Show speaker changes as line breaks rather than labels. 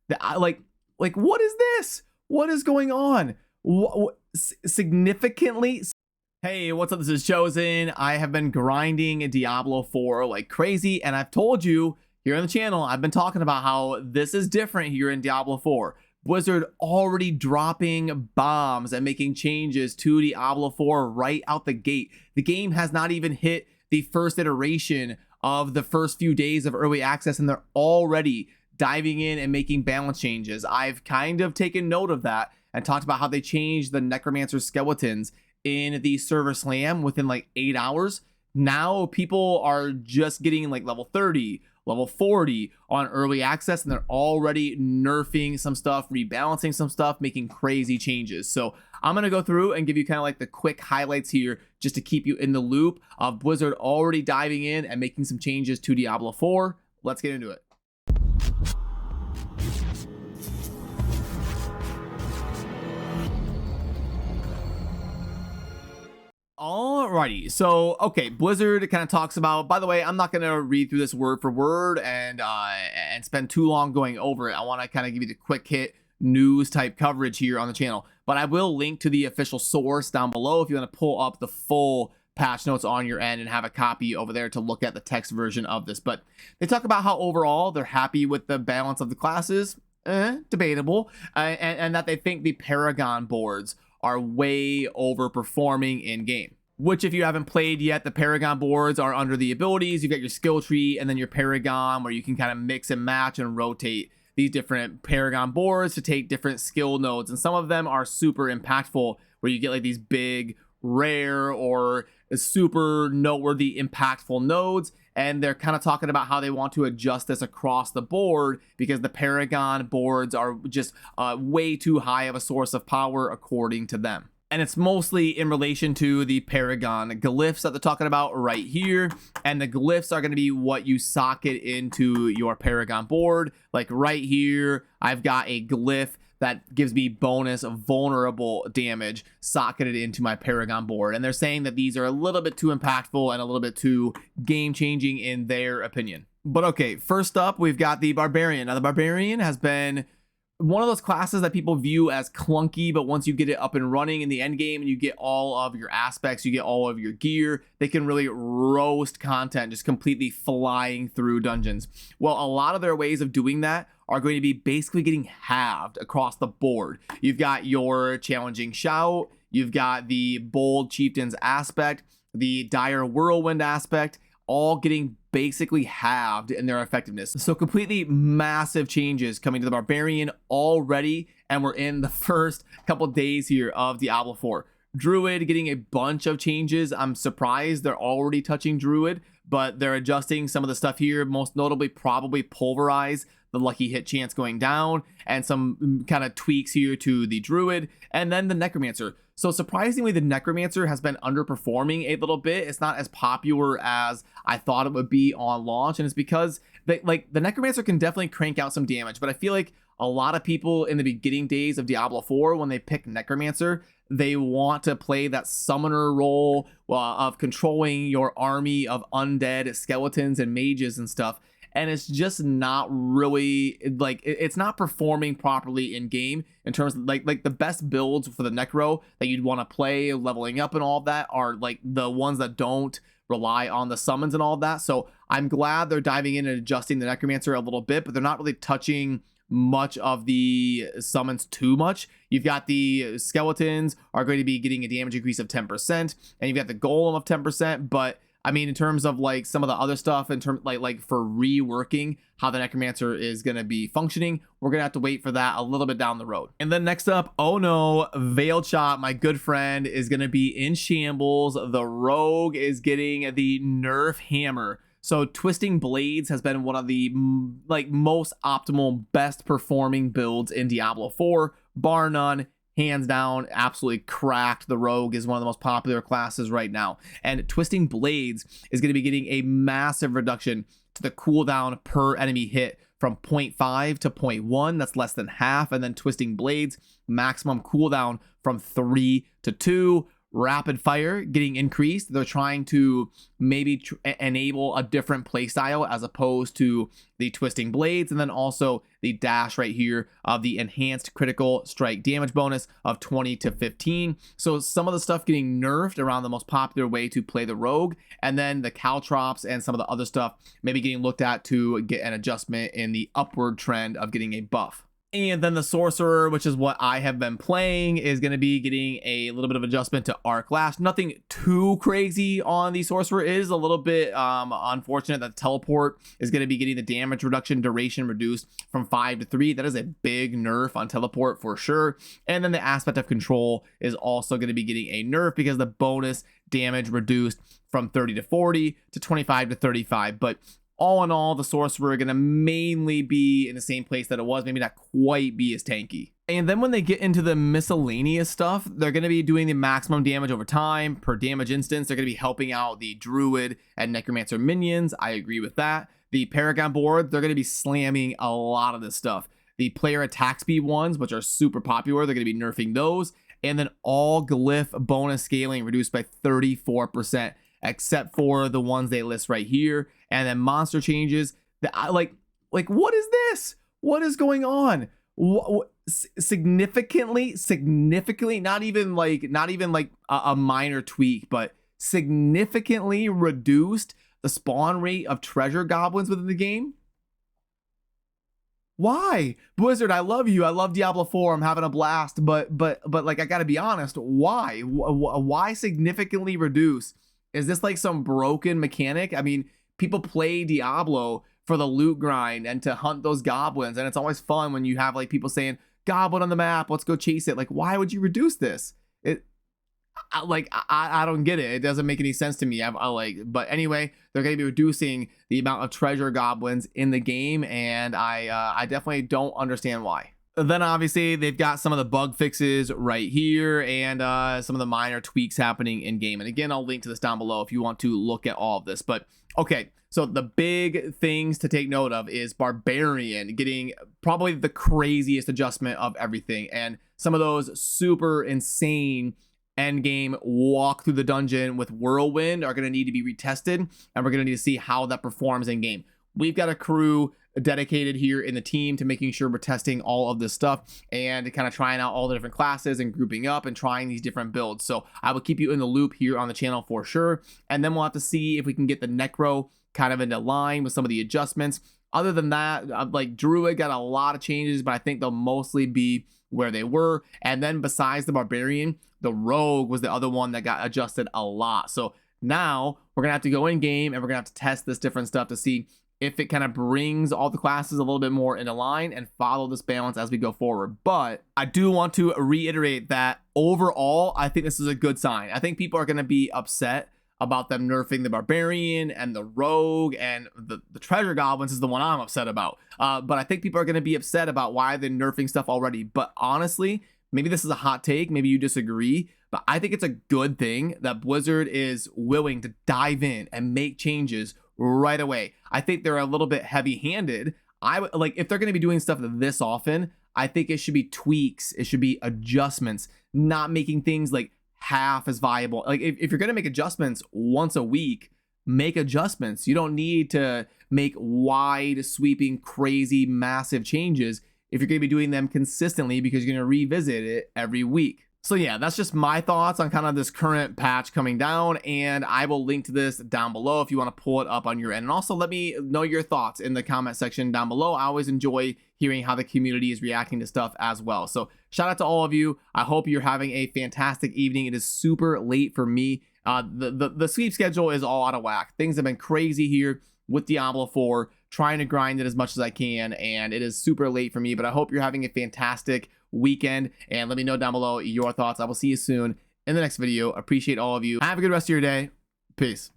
Like what is this? What is going on? Significantly. Hey, what's up? This is Chosen. I have been grinding Diablo 4 like crazy, and I've told you here on the channel, I've been talking about how this is different here in Diablo 4. Blizzard already dropping bombs and making changes to Diablo 4 right out the gate. The game has not even hit the first iteration of the first few days of early access, and they're already diving in and making balance changes. I've kind of taken note of that and talked about how they changed the Necromancer skeletons in the server slam within like 8 hours. Now people are just getting like level 30, level 40 on early access, and they're already nerfing some stuff, rebalancing some stuff, making crazy changes. So I'm going to go through and give you kind of like the quick highlights here just to keep you in the loop of Blizzard already diving in and making some changes to Diablo 4. Let's get into it. Alrighty, so okay, Blizzard kind of talks about, by the way, I'm not going to read through this word for word and spend too long going over it. I want to kind of give you the quick hit news type coverage here on the channel, but I will link to the official source down below if you want to pull up the full patch notes on your end and have a copy over there to look at the text version of this. But they talk about how overall they're happy with the balance of the classes, debatable, and that they think the Paragon boards are way overperforming in game. Which, if you haven't played yet, the Paragon boards are under the abilities. You've got your skill tree and then your Paragon, where you can kind of mix and match and rotate these different Paragon boards to take different skill nodes. And some of them are super impactful, where you get like these big, rare, or super noteworthy, impactful nodes. And they're kind of talking about how they want to adjust this across the board because the Paragon boards are just way too high of a source of power according to them. And it's mostly in relation to the Paragon glyphs that they're talking about right here. And the glyphs are going to be what you socket into your Paragon board. Like right here, I've got a glyph that gives me bonus vulnerable damage socketed into my Paragon board. And they're saying that these are a little bit too impactful and a little bit too game-changing in their opinion. But okay, first up, we've got the Barbarian. Now, the Barbarian has been one of those classes that people view as clunky, but once you get it up and running in the end game and you get all of your aspects, you get all of your gear, they can really roast content, just completely flying through dungeons. Well, a lot of their ways of doing that are going to be basically getting halved across the board. You've got your challenging shout, you've got the bold chieftain's aspect, the dire whirlwind aspect, all getting basically halved in their effectiveness. So completely massive changes coming to the Barbarian already, and we're in the first couple days here of Diablo 4. Druid getting a bunch of changes. I'm surprised they're already touching Druid, but they're adjusting some of the stuff here, most notably probably Pulverize, the lucky hit chance going down, and some kind of tweaks here to the Druid, and then the Necromancer. So surprisingly, the Necromancer has been underperforming a little bit. It's not as popular as I thought it would be on launch, and it's because the Necromancer can definitely crank out some damage, but I feel like a lot of people in the beginning days of Diablo 4, when they pick Necromancer, they want to play that summoner role of controlling your army of undead skeletons and mages and stuff. And it's just not really, like, it's not performing properly in game in terms of like the best builds for the Necro that you'd want to play, leveling up and all of that, are like the ones that don't rely on the summons and all of that. So I'm glad they're diving in and adjusting the Necromancer a little bit, but they're not really touching much of the summons too much. You've got the skeletons are going to be getting a damage increase of 10%, and you've got the golem of 10%, but I mean, in terms of like some of the other stuff, in terms like for reworking how the Necromancer is going to be functioning, we're going to have to wait for that a little bit down the road. And then next up, oh no, Veiled Shot, my good friend, is going to be in shambles. The Rogue is getting the nerf hammer. So Twisting Blades has been one of the like most optimal, best performing builds in Diablo 4, bar none. Hands down, absolutely cracked. The Rogue is one of the most popular classes right now. And Twisting Blades is going to be getting a massive reduction to the cooldown per enemy hit from 0.5 to 0.1. That's less than half. And then Twisting Blades, maximum cooldown from 3 to 2. rapid fire getting increased. They're trying to maybe enable a different playstyle as opposed to the twisting blades, and then also the dash right here of the enhanced critical strike damage bonus of 20 to 15. So some of the stuff getting nerfed around the most popular way to play the rogue, and then the caltrops and some of the other stuff maybe getting looked at to get an adjustment in the upward trend of getting a buff. And then the sorcerer, which is what I have been playing, is going to be getting a little bit of adjustment to arc lash. Nothing too crazy on the sorcerer. It is a little bit unfortunate that teleport is going to be getting the damage reduction duration reduced from 5 to 3. That is a big nerf on teleport for sure. And then the aspect of control is also going to be getting a nerf because the bonus damage reduced from 30 to 40 to 25 to 35. But all in all, the sorcerer are going to mainly be in the same place that it was, maybe not quite be as tanky. And then when they get into the miscellaneous stuff, they're going to be doing the maximum damage over time per damage instance. They're going to be helping out the druid and necromancer minions. I agree with that. The paragon board, they're going to be slamming a lot of this stuff. The player attack speed ones, which are super popular, they're going to be nerfing those. And then all glyph bonus scaling reduced by 34%. Except for the ones they list right here. And then monster changes. Like what is this? What is going on? Significantly, not even like a minor tweak, but significantly reduced the spawn rate of treasure goblins within the game. Why? Blizzard, I love you. I love Diablo 4. I'm having a blast, but like, I gotta be honest, why? Why significantly reduce? Is this like some broken mechanic? I mean, people play Diablo for the loot grind and to hunt those goblins, and it's always fun when you have like people saying, goblin on the map, let's go chase it. Like, why would you reduce this? I don't get it. It doesn't make any sense to me. But anyway, they're going to be reducing the amount of treasure goblins in the game, and I definitely don't understand why. Then obviously they've got some of the bug fixes right here and some of the minor tweaks happening in game. And again, I'll link to this down below if you want to look at all of this. But okay, so the big things to take note of is Barbarian getting probably the craziest adjustment of everything. And some of those super insane end game walk through the dungeon with Whirlwind are going to need to be retested. And we're going to need to see how that performs in game. We've got a crew dedicated here in the team to making sure we're testing all of this stuff and kind of trying out all the different classes and grouping up and trying these different builds. So I will keep you in the loop here on the channel for sure. And then we'll have to see if we can get the Necro kind of into line with some of the adjustments. Other than that, like Druid got a lot of changes, but I think they'll mostly be where they were. And then besides the Barbarian, the Rogue was the other one that got adjusted a lot. So now we're going to have to go in game and we're going to have to test this different stuff to see if it kind of brings all the classes a little bit more into line and follow this balance as we go forward. But I do want to reiterate that overall, I think this is a good sign. I think people are going to be upset about them nerfing the Barbarian and the Rogue, and the Treasure Goblins is the one I'm upset about. But I think people are going to be upset about why they're nerfing stuff already. But honestly, maybe this is a hot take, maybe you disagree, but I think it's a good thing that Blizzard is willing to dive in and make changes right away. I think they're a little bit heavy-handed. If they're going to be doing stuff this often, I think it should be tweaks, it should be adjustments, not making things like half as viable. Like if you're going to make adjustments once a week, make adjustments. You don't need to make wide sweeping, crazy, massive changes if you're going to be doing them consistently because you're going to revisit it every week. So yeah, that's just my thoughts on kind of this current patch coming down, and I will link to this down below if you want to pull it up on your end. And also let me know your thoughts in the comment section down below. I always enjoy hearing how the community is reacting to stuff as well. So shout out to all of you. I hope you're having a fantastic evening. It is super late for me. The sleep schedule is all out of whack. Things have been crazy here with Diablo 4, trying to grind it as much as I can, and it is super late for me, but I hope you're having a fantastic weekend, and let me know down below your thoughts. I will see you soon in the next video. Appreciate all of you. Have a good rest of your day. Peace.